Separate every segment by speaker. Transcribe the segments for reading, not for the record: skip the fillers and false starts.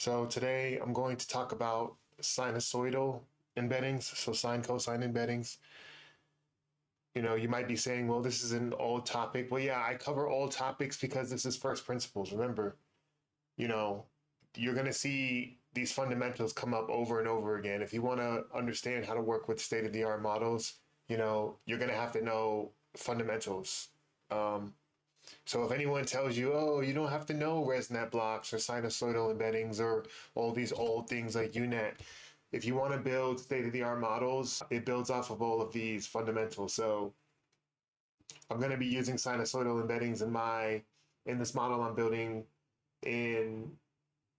Speaker 1: So today I'm going to talk about sinusoidal embeddings, so sine cosine embeddings. You might be saying, well, this is an old topic. Well, yeah, I cover old topics because this is first principles. Remember, you know, you're going to see these fundamentals come up over and over again. If you want to understand how to work with state-of-the-art models, you're going to have to know fundamentals. Um, so if anyone tells you, oh, you don't have to know ResNet blocks or sinusoidal embeddings or all these old things like UNet, if you want to build state-of-the-art models, it builds off of all of these fundamentals. So I'm going to be using sinusoidal embeddings in this model I'm building in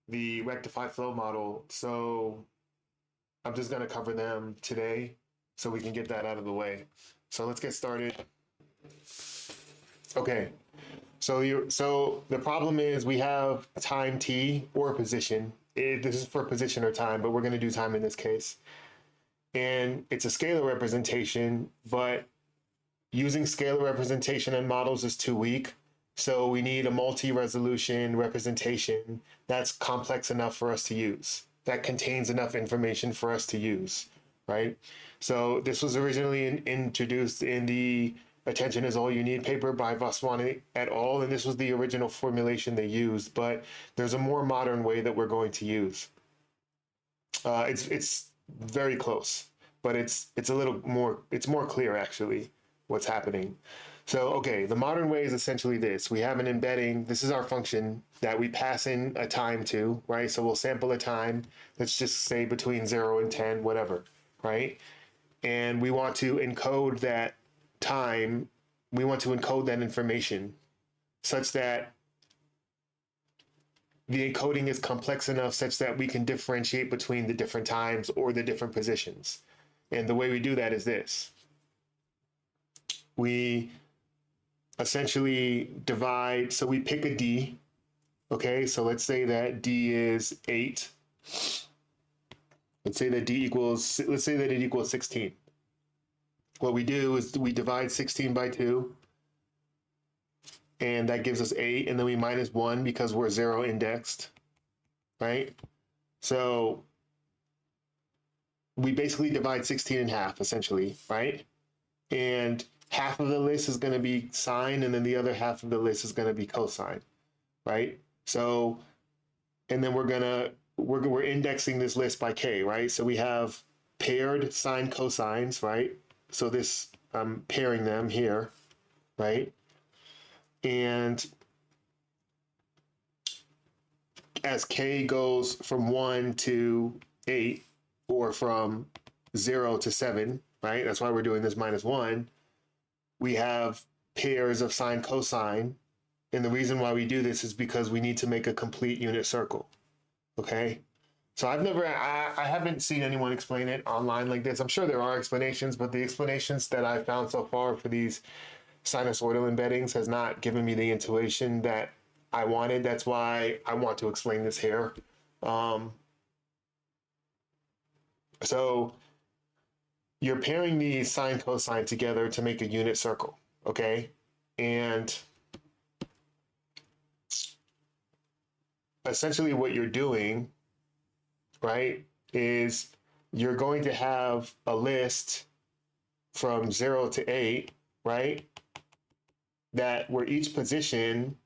Speaker 1: the rectified flow model. So I'm just going to cover them today so we can get that out of the way. So let's get started. Okay. So the problem is we have time t or position. This is for position or time, but we're going to do time in this case. And it's a scalar representation, but using scalar representation in models is too weak. So we need a multi-resolution representation that's complex enough for us to use, that contains enough information for us to use, right? So this was originally introduced in the Attention is All You Need paper by Vaswani et al. And this was the original formulation they used, but there's a more modern way that we're going to use. It's very close, but it's a little more, it's more clear actually what's happening. So, okay, the modern way is essentially this. We have an embedding. This is our function that we pass in a time to, right? So we'll sample a time, let's just say between 0 and 10, whatever, right? And we want to encode that time, we want to encode that information such that the encoding is complex enough such that we can differentiate between the different times or the different positions. And the way we do that is this. We essentially divide, so we pick a D, okay? So let's say that D is 8. Let's say that it equals 16. What we do is we divide 16 by 2, and that gives us 8, and then we minus 1 because we're 0 indexed, right? So we basically divide 16 in half, essentially, right? And half of the list is going to be sine, and then the other half of the list is going to be cosine, right? So, and then we're indexing this list by k, right? So we have paired sine cosines, right? So this, I'm pairing them here, right? And as k goes from 1 to 8, or from 0 to 7, right? That's why we're doing this minus 1. We have pairs of sine cosine. And the reason why we do this is because we need to make a complete unit circle, okay? So I haven't seen anyone explain it online like this. I'm sure there are explanations, but the explanations that I've found so far for these sinusoidal embeddings has not given me the intuition that I wanted. That's why I want to explain this here. So you're pairing the sine cosine together to make a unit circle, okay? And essentially what you're doing, right, is you're going to have a list from 0 to 8, right, that where each position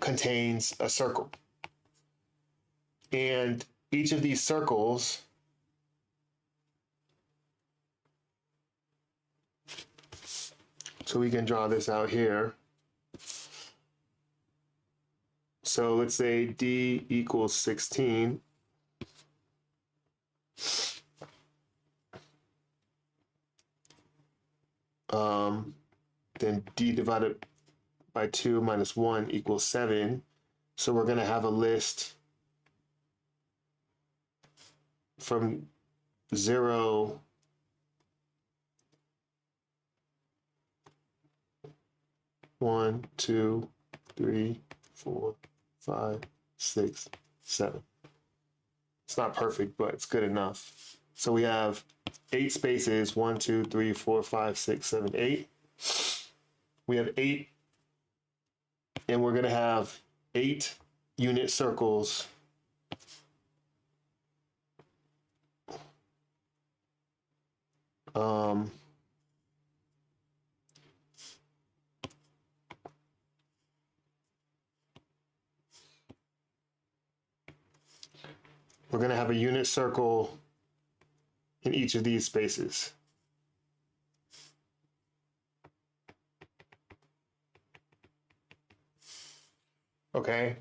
Speaker 1: contains a circle. And each of these circles so we can draw this out here. So let's say D equals 16. Then D divided by 2 minus 1 equals 7. So we're going to have a list from 0 1, 2, 3, 4, 5, 6, 7. It's not perfect, but it's good enough. So we have 8 spaces, 1, 2, 3, 4, 5, 6, 7, 8. We have 8, and we're going to have 8 unit circles Um, we're going to have a unit circle in each of these spaces. Okay.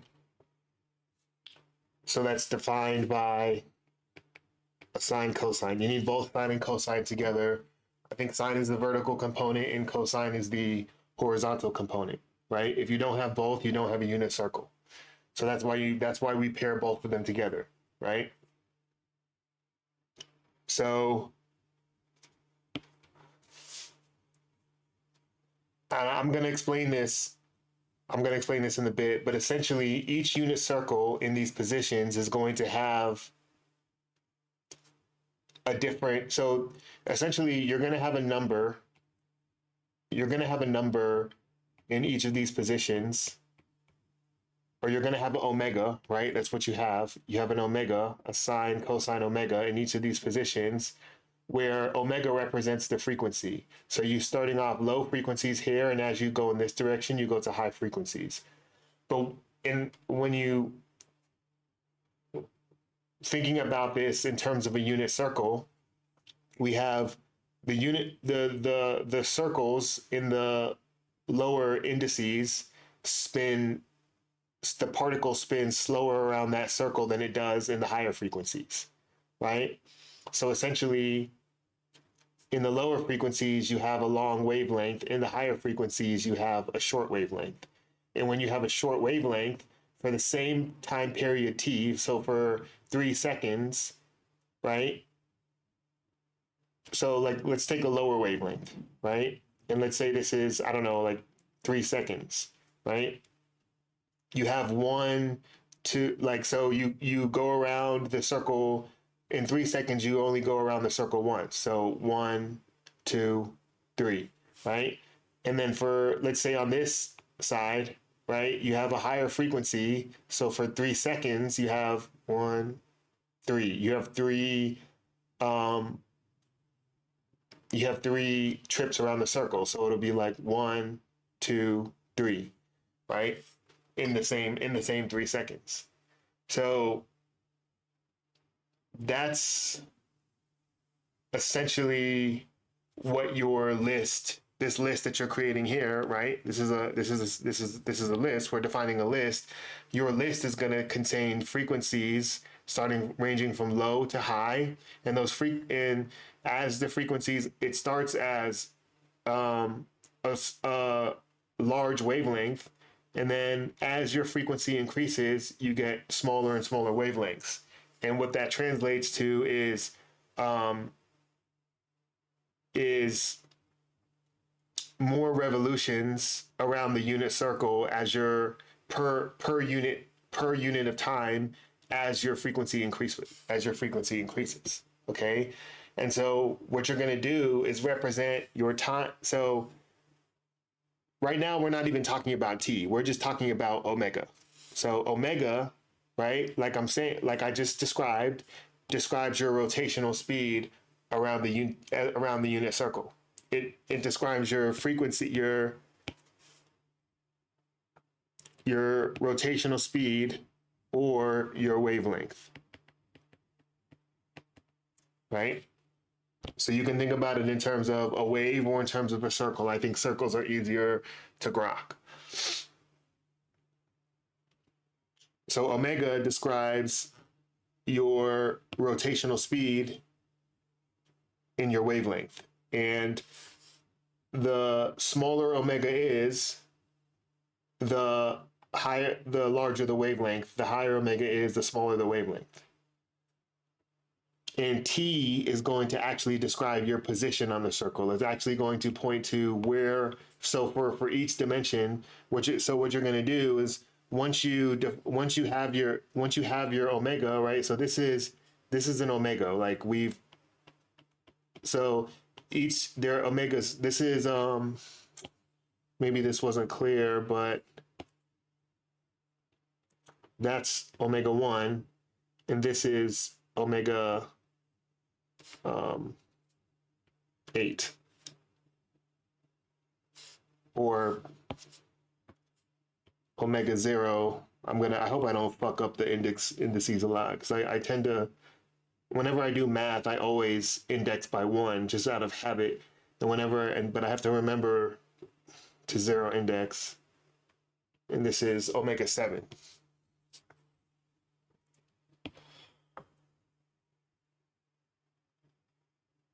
Speaker 1: So that's defined by a sine cosine. You need both sine and cosine together. I think sine is the vertical component and cosine is the horizontal component, right? If you don't have both, you don't have a unit circle. So that's why we pair both of them together, right? So I'm going to explain this. I'm going to explain this in a bit, but essentially each unit circle in these positions is going to have a different, so essentially you're going to have a number. You're going to have a number in each of these positions, or you're going to have an omega, right? That's what you have. You have an omega, a sine, cosine, omega in each of these positions, where omega represents the frequency. So you're starting off low frequencies here, and as you go in this direction, you go to high frequencies. But when you thinking about this in terms of a unit circle, we have the circles in the lower indices spin, the particle spins slower around that circle than it does in the higher frequencies, right? So essentially, in the lower frequencies, you have a long wavelength. In the higher frequencies, you have a short wavelength. And when you have a short wavelength, for the same time period t, so for 3 seconds, right? So like, let's take a lower wavelength, right? And let's say this is, I don't know, like 3 seconds, right? You have 1, 2, like, so you go around the circle in 3 seconds, you only go around the circle once. So 1, 2, 3, right? And then for, let's say on this side, right, you have a higher frequency. So for 3 seconds, you have 1, 3. You have three trips around the circle. So it'll be like 1, 2, 3, right? In the same 3 seconds. So that's essentially what your list, this list that you're creating here, right? This is a list. We're defining a list. Your list is going to contain frequencies starting ranging from low to high, and as the frequencies, it starts as a large wavelength, and then as your frequency increases, you get smaller and smaller wavelengths. And what that translates to is more revolutions around the unit circle as your per unit of time as your frequency increases. Okay, and so what you're going to do is represent your time. So right now we're not even talking about t. We're just talking about omega. So omega, right? Like I'm saying, like I just described, describes your rotational speed around the unit circle. It describes your frequency, your rotational speed, or your wavelength, right? So you can think about it in terms of a wave or in terms of a circle. I think circles are easier to grok. So omega describes your rotational speed in your wavelength. And the smaller omega is, the larger the wavelength. The higher omega is, the smaller the wavelength. And t is going to actually describe your position on the circle. It's actually going to point to where. So for each dimension, what you're going to do is once you have your omega, right? So this is an omega. Like so their omegas. This is maybe this wasn't clear, but that's omega 1, and this is omega 8. Or omega 0. I hope I don't fuck up the indices a lot, because I tend to, whenever I do math, I always index by 1 just out of habit. But I have to remember to 0 index. And this is omega 7.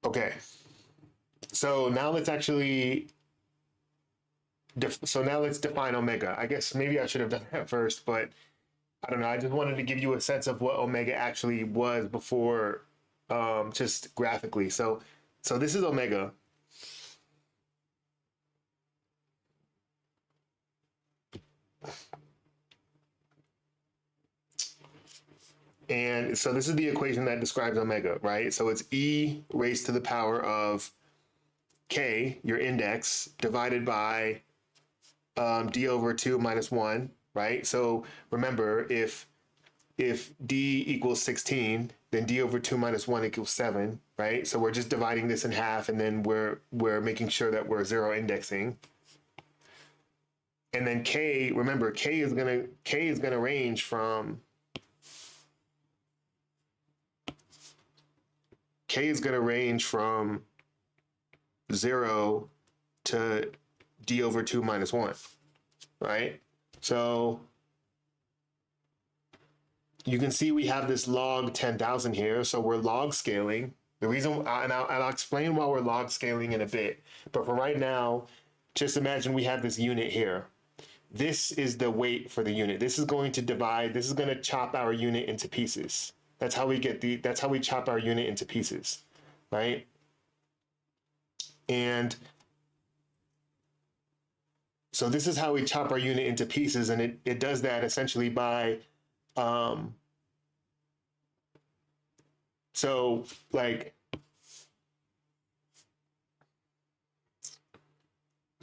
Speaker 1: Okay. So now let's define omega. I guess maybe I should have done that first, but I don't know. I just wanted to give you a sense of what omega actually was before, just graphically. So this is omega. And so this is the equation that describes omega, right? So it's e raised to the power of k, your index, divided by d over 2 minus 1, right? So remember, if d equals 16, then d over 2 minus 1 equals 7, right? So we're just dividing this in half, and then we're making sure that we're 0 indexing. And then k, remember, k is gonna range from 0 to d over 2 minus 1, right? So you can see we have this log 10,000 here, so we're log scaling. The reason, and I'll explain why we're log scaling in a bit, but for right now, just imagine we have this unit here. This is the weight for the unit. This is going to chop our unit into pieces. That's how we chop our unit into pieces, right? And so this is how we chop our unit into pieces, and it does that essentially by, so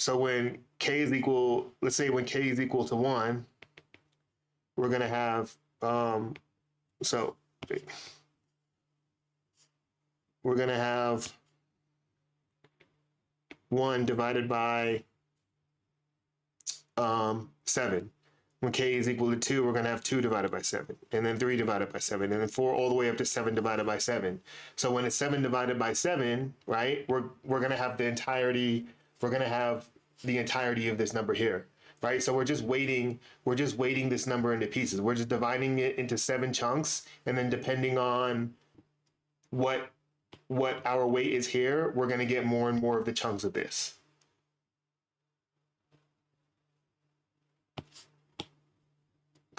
Speaker 1: when k is equal, let's say when k is equal to 1, we're gonna have, we're gonna have 1 divided by 7. When k is equal to 2, we're going to have 2 divided by 7, and then 3 divided by 7, and then 4 all the way up to 7 divided by 7. So when it's 7 divided by 7, right, we're going to have the entirety of this number here, right? So we're just weighting this number into pieces. We're just dividing it into 7 chunks, and then depending on what our weight is here, we're going to get more and more of the chunks of this.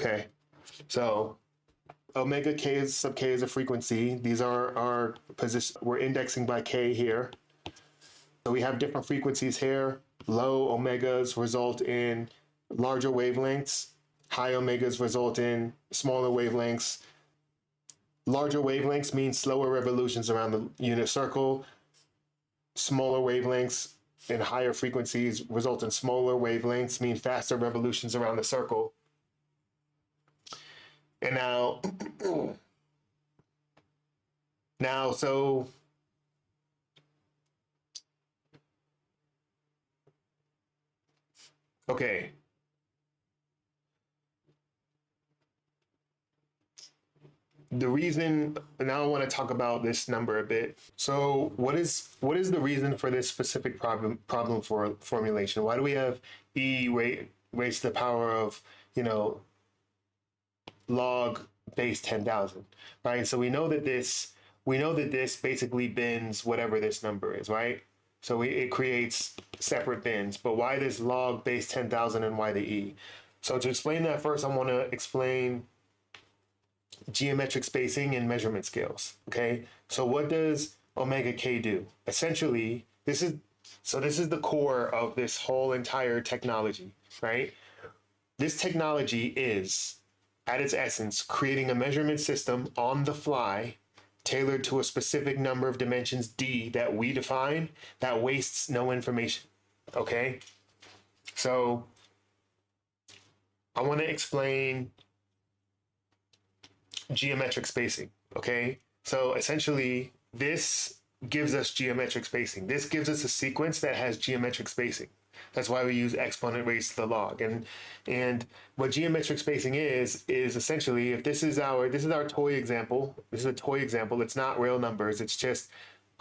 Speaker 1: Okay, so omega k sub k is a frequency. These are our position. We're indexing by k here. So we have different frequencies here. Low omegas result in larger wavelengths. High omegas result in smaller wavelengths. Larger wavelengths mean slower revolutions around the unit circle. Smaller wavelengths and higher frequencies result in smaller wavelengths, mean faster revolutions around the circle. And so okay. The reason, now I want to talk about this number a bit. So what is the reason for this specific problem for formulation? Why do we have e raised to the power of, log base 10,000, right? So we know that this basically bins whatever this number is, right? So it creates separate bins, but why this log base 10,000 and why the e? So to explain that, first I want to explain geometric spacing and measurement scales, okay? So what does omega k do? Essentially, this is the core of this whole entire technology, right? This technology is, at its essence, creating a measurement system on the fly, tailored to a specific number of dimensions d that we define, that wastes no information, okay? So I want to explain geometric spacing, okay? So essentially, this gives us geometric spacing. This gives us a sequence that has geometric spacing. That's why we use exponent raised to the log. And what geometric spacing is essentially, if this is our toy example, this is a toy example, it's not real numbers, it's just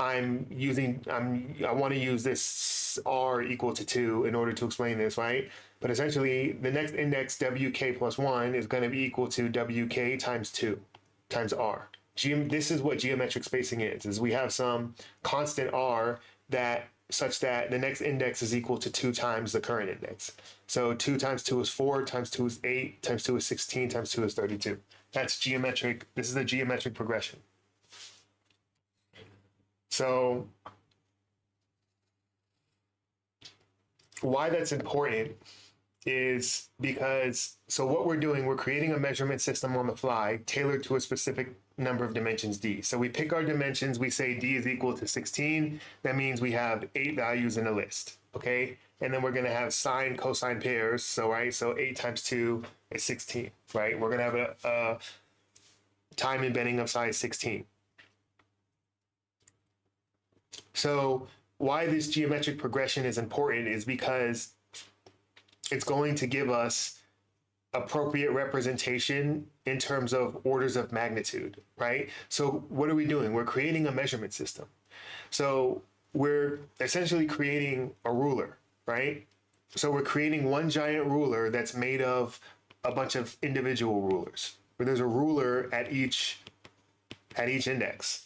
Speaker 1: I want to use this r equal to 2 in order to explain this, right? But essentially, the next index wk plus 1 is going to be equal to wk times 2 times r. This is what geometric spacing is we have some constant r that such that the next index is equal to 2 times the current index. So 2 times 2 is 4, times 2 is 8, times 2 is 16, times 2 is 32. That's geometric. This is a geometric progression. So why that's important is because, so what we're doing, we're creating a measurement system on the fly tailored to a specific number of dimensions d. So we pick our dimensions, we say d is equal to 16. That means we have 8 values in a list, okay? And then we're going to have sine, cosine pairs. So, right, so 8 times 2 is 16, right? We're going to have a time embedding of size 16. So why this geometric progression is important is because it's going to give us appropriate representation in terms of orders of magnitude, right? So what are we doing? We're creating a measurement system. So we're essentially creating a ruler, right? So we're creating one giant ruler that's made of a bunch of individual rulers, where there's a ruler at each index.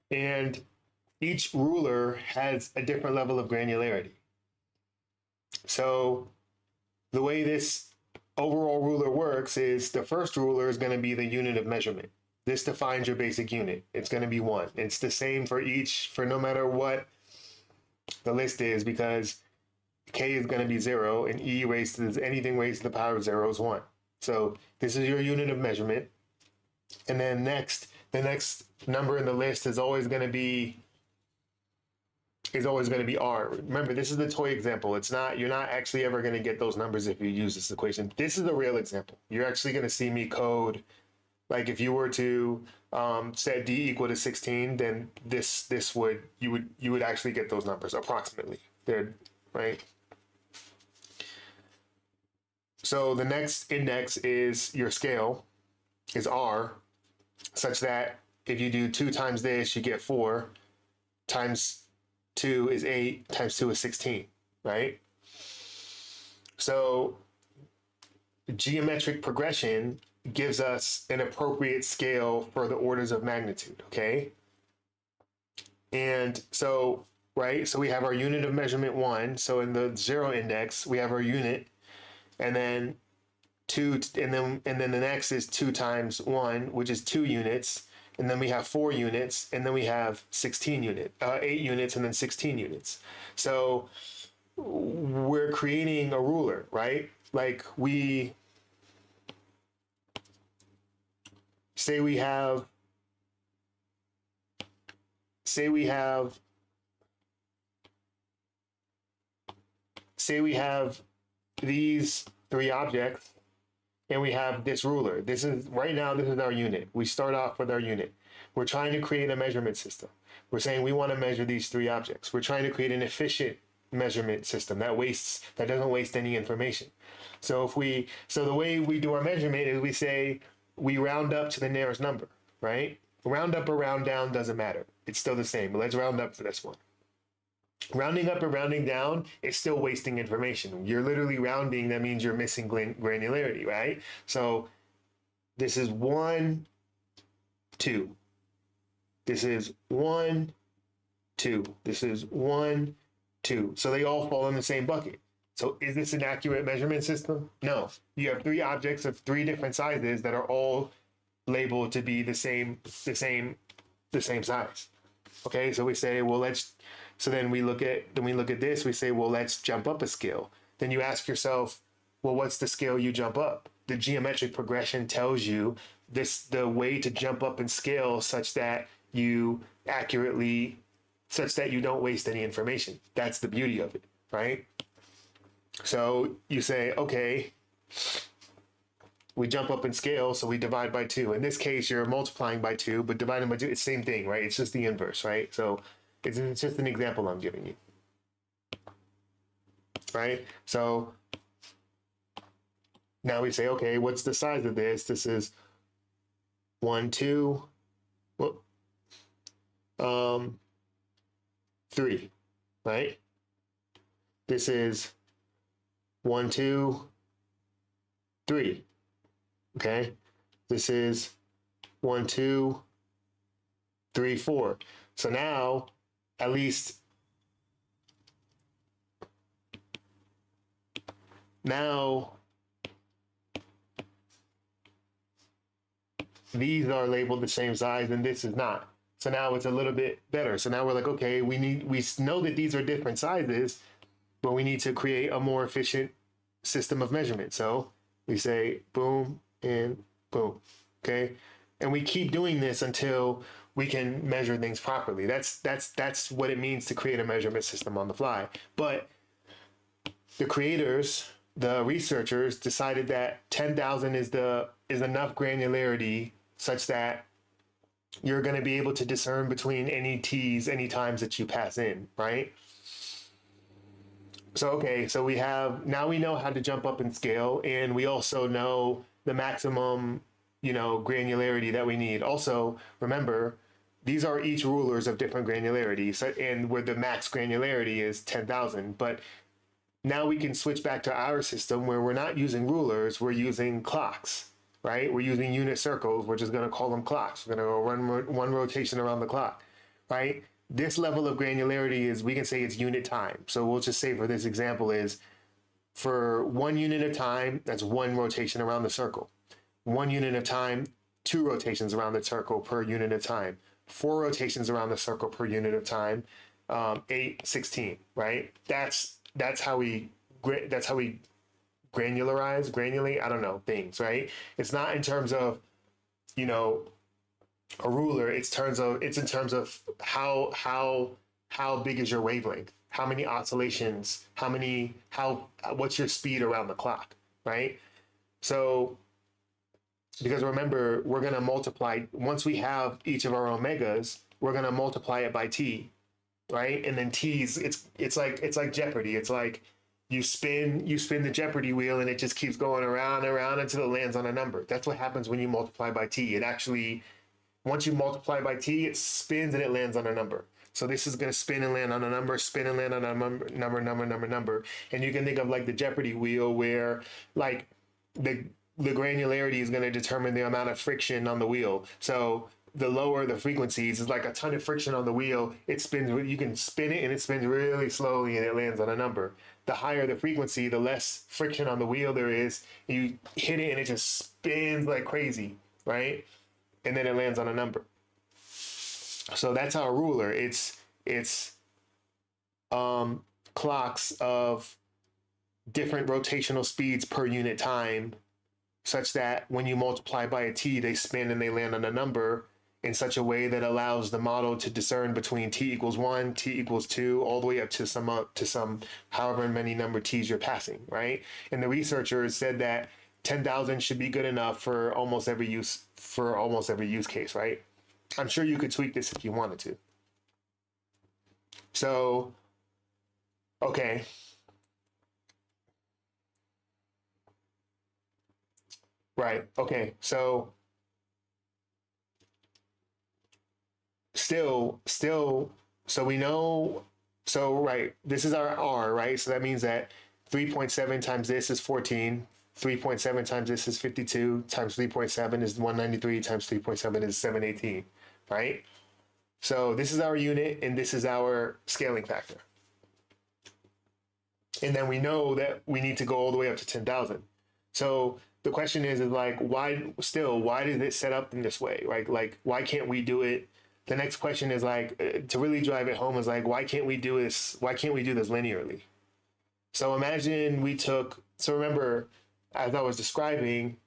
Speaker 1: And each ruler has a different level of granularity. So the way this overall ruler works is the first ruler is going to be the unit of measurement. This defines your basic unit. It's going to be 1. It's the same for no matter what the list is, because k is going to be 0 and anything raised to the power of 0 is 1. So this is your unit of measurement. And then the next number in the list is always going to be r. Remember, this is the toy example. You're not actually ever going to get those numbers if you use this equation. This is a real example. You're actually going to see me code, like if you were to set d equal to 16, then you would actually get those numbers approximately. They're right. So the next index is your scale, is r, such that if you do 2 times this, you get 4, times 2 is 8, times 2 is 16, right? So geometric progression gives us an appropriate scale for the orders of magnitude, okay? And so, right, so we have our unit of measurement 1. So in the 0 index, we have our unit, and then 2, and then the next is 2 times 1, which is 2 units. And then we have 4 units, and then we have 8 units, and then 16 units. So we're creating a ruler, right? Like we have these 3 objects, and we have this ruler. This is our unit. We start off with our unit. We're trying to create a measurement system. We're saying we want to measure these 3 objects. We're trying to create an efficient measurement system that doesn't waste any information. So the way we do our measurement is we say we round up to the nearest number, right? Round up or round down doesn't matter. It's still the same, but let's round up for this one. Rounding up or rounding down is still wasting information. You're literally rounding, that means you're missing granularity, right? So this is 1, 2. This is 1, 2. This is 1, 2. So they all fall in the same bucket. So is this an accurate measurement system? No. You have 3 objects of 3 different sizes that are all labeled to be the same size. Okay, so we say, well, then we look at this, we say, well, let's jump up a scale. Then you ask yourself, well, what's the scale you jump up? The geometric progression tells you the way to jump up in scale such that you don't waste any information. That's the beauty of it, right? So you say, okay, we jump up in scale, so we divide by 2. In this case, you're multiplying by 2, but dividing by 2, it's the same thing, right? It's just the inverse, right? So it's just an example I'm giving you, right? So now we say, okay, what's the size of this? This is 1, 2, 3, right? This is 1, 2, 3. Okay. This is 1, 2, 3, 4. So now, at least now these are labeled the same size and this is not. So now it's a little bit better. So now we're like, okay, we know that these are different sizes, but we need to create a more efficient system of measurement. So we say boom and boom, okay? And we keep doing this until we can measure things properly. That's what it means to create a measurement system on the fly. But the creators, the researchers, decided that 10,000 is enough granularity such that you're going to be able to discern between any t's, any times that you pass in, right? So, okay, so we know how to jump up in scale, and we also know the maximum, granularity that we need. Also, remember, these are each rulers of different granularity, and where the max granularity is 10,000. But now we can switch back to our system where we're not using rulers, we're using clocks, right? We're using unit circles. We're just going to call them clocks. We're going to go run one rotation around the clock, right? This level of granularity is, we can say it's unit time. So we'll just say for this example is, for 1 unit of time, that's 1 rotation around the circle. 1 unit of time, 2 rotations around the circle per unit of time. 4 rotations around the circle per unit of time. 8, 16, right? That's how we granulate, I don't know, things, right? It's not in terms of, a ruler. It's in terms of how big is your wavelength? How many oscillations? What's your speed around the clock, right? So, because remember, we're going to multiply, once we have each of our omegas, we're going to multiply it by t, right? And then t's, it's like Jeopardy. It's like you spin the Jeopardy wheel and it just keeps going around and around until it lands on a number. That's what happens when you multiply by t. It actually, once you multiply by t, it spins and it lands on a number. So this is going to spin and land on a number, spin and land on a number. And you can think of like the Jeopardy wheel where like the granularity is going to determine the amount of friction on the wheel. So the lower the frequencies is like a ton of friction on the wheel. It spins, you can spin it and it spins really slowly and it lands on a number. The higher the frequency, the less friction on the wheel there is. You hit it and it just spins like crazy, right? And then it lands on a number. So that's our ruler. It's clocks of different rotational speeds per unit time, such that when you multiply by a t, they spin and they land on a number in such a way that allows the model to discern between t equals 1, t equals 2, all the way up to some however many number t's you're passing, right? And the researchers said that 10,000 should be good enough for almost every use case, right? I'm sure you could tweak this if you wanted to. So, okay. Right, okay, so still, so we know, so right, this is our R, right? So that means that 3.7 times this is 14, 3.7 times this is 52, times 3.7 is 193, times 3.7 is 718, right? So this is our unit, and this is our scaling factor. And then we know that we need to go all the way up to 10,000. So the question is like, why did it set up in this way, right? Like, why can't we do it? The next question is like, to really drive it home is like, why can't we do this linearly? So imagine so remember, as I was describing,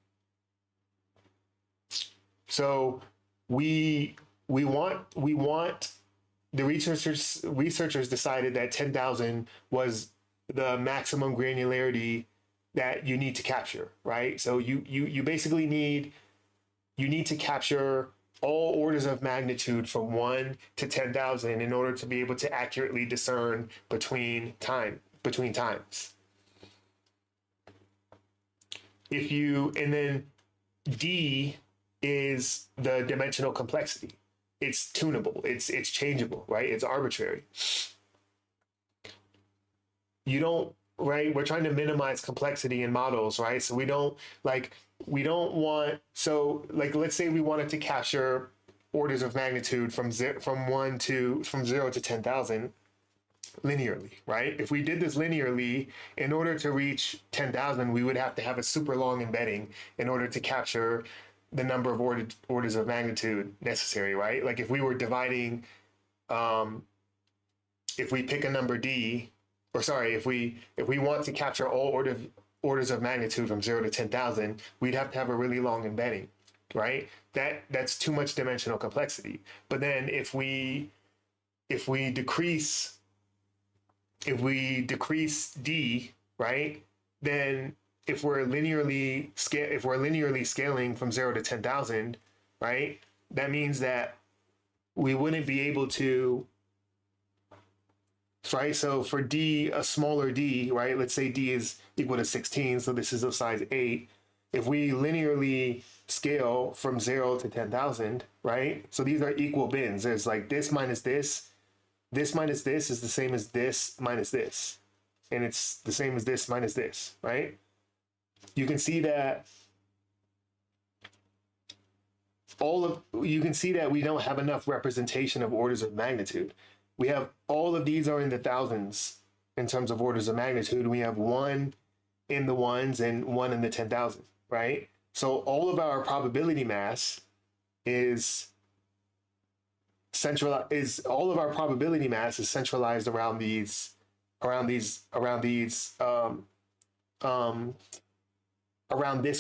Speaker 1: so we want the researchers decided that 10,000 was the maximum granularity that you need to capture, right? So you basically need to capture all orders of magnitude from 1 to 10,000 in order to be able to accurately discern between times. And then D is the dimensional complexity. It's tunable, it's changeable, right? It's arbitrary. Right? We're trying to minimize complexity in models, right? So we don't want, so like, let's say we wanted to capture orders of magnitude from 0 to 10,000 linearly, right? If we did this linearly, in order to reach 10,000, we would have to have a super long embedding in order to capture the number of orders of magnitude necessary, right? Like if we were dividing, if we pick a number D, or sorry, if we want to capture all orders of magnitude from 0 to 10,000, we'd have to have a really long embedding, right? That's too much dimensional complexity. But then if we decrease D, right? Then if we're linearly scaling from 0 to 10,000, right? That means that we wouldn't be able to, right? So for D, a smaller D, right? Let's say D is equal to 16, so this is of size 8. If we linearly scale from 0 to 10,000, right? So these are equal bins. There's like this minus this. This minus this is the same as this minus this. And it's the same as this minus this, right? You can see that we don't have enough representation of orders of magnitude. We have all of these are in the thousands in terms of orders of magnitude. We have 1 in the ones and 1 in the 10,000, right? So all of our probability mass is centralized around this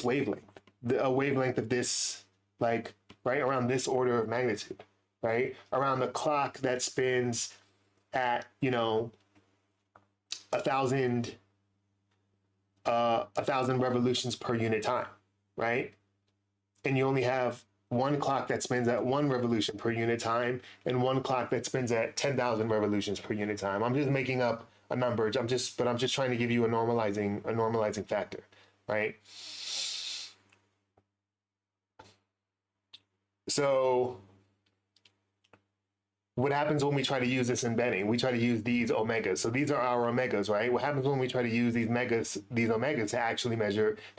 Speaker 1: wavelength, a wavelength of this, like, right around this order of magnitude, right? Around the clock that spins at, 1,000 revolutions per unit time, right? And you only have one clock that spins at 1 revolution per unit time and one clock that spins at 10,000 revolutions per unit time. I'm just making up a number. I'm just trying to give you a normalizing factor, right? So what happens when we try to use this embedding? We try to use these omegas. So these are our omegas, right? What happens when we try to use these omegas to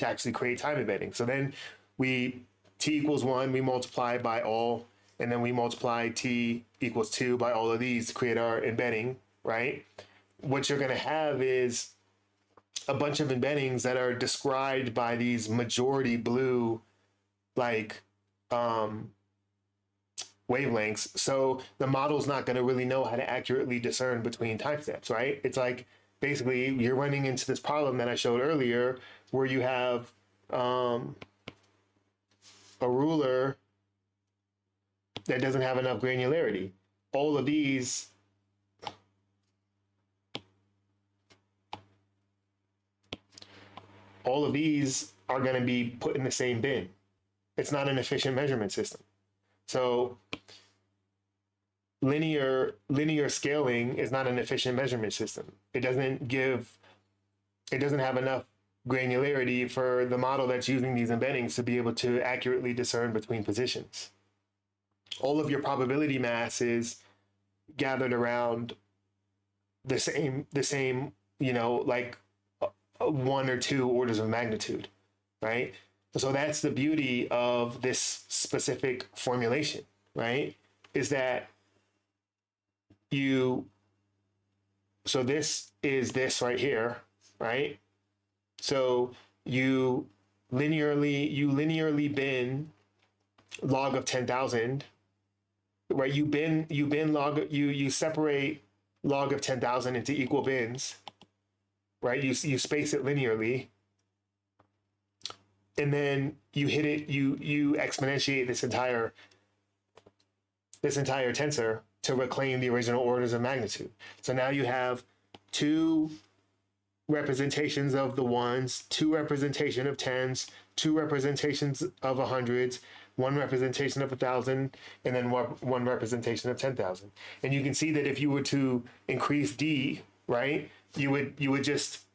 Speaker 1: actually create time embedding? So then t equals 1, we multiply by all, and then we multiply t equals 2 by all of these to create our embedding, right? What you're going to have is a bunch of embeddings that are described by these majority blue, like, wavelengths. So the model's not going to really know how to accurately discern between time steps, right? It's like, basically, you're running into this problem that I showed earlier where you have a ruler that doesn't have enough granularity. All of these are going to be put in the same bin. It's not an efficient measurement system. So linear scaling is not an efficient measurement system. It doesn't have enough granularity for the model that's using these embeddings to be able to accurately discern between positions. All of your probability mass is gathered around the same, like 1 or 2 orders of magnitude, right? So that's the beauty of this specific formulation, right? Is that so this is this right here, right? So you linearly bin log of 10,000, right? You separate log of 10,000 into equal bins, right? You space it linearly, and then you hit it. You exponentiate this entire tensor to reclaim the original orders of magnitude. So now you have 2 representations of the ones, 2 representation of tens, 2 representations of hundreds, 1 representation of 1,000, and then 1 representation of 10,000. And you can see that if you were to increase D, right, you would just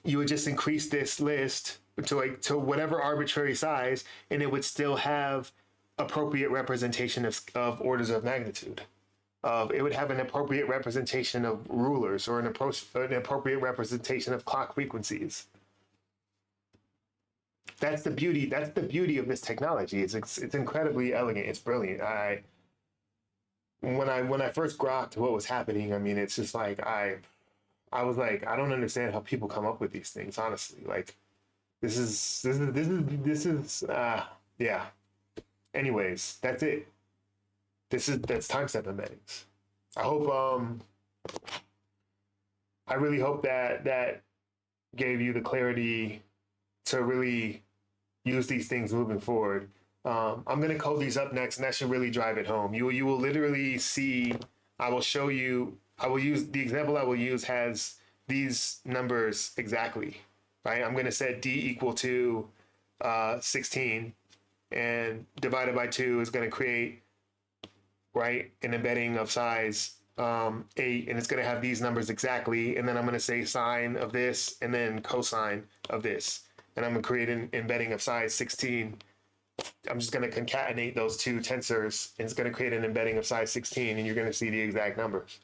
Speaker 1: increase this list to whatever arbitrary size, and it would still have appropriate representation of orders of magnitude. It would have an appropriate representation of rulers or an appropriate representation of clock frequencies. That's the beauty. That's the beauty of this technology. It's incredibly elegant. It's brilliant. When I first grokked what was happening, I mean, it's just like I was like, I don't understand how people come up with these things. Honestly, like this is yeah. Anyways, that's it. That's timestep embeddings. I hope I really hope that gave you the clarity to really use these things moving forward. I'm gonna code these up next, and that should really drive it home. You will literally see. I will show you. I will use the example I will use has these numbers exactly, right? I'm gonna set D equal to 16, and divided by 2 is gonna create, right, an embedding of size 8, and it's going to have these numbers exactly, and then I'm going to say sine of this and then cosine of this, and I'm going to create an embedding of size 16. I'm just going to concatenate those 2 tensors, and it's going to create an embedding of size 16, and you're going to see the exact numbers.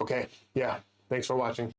Speaker 1: Okay, yeah, thanks for watching.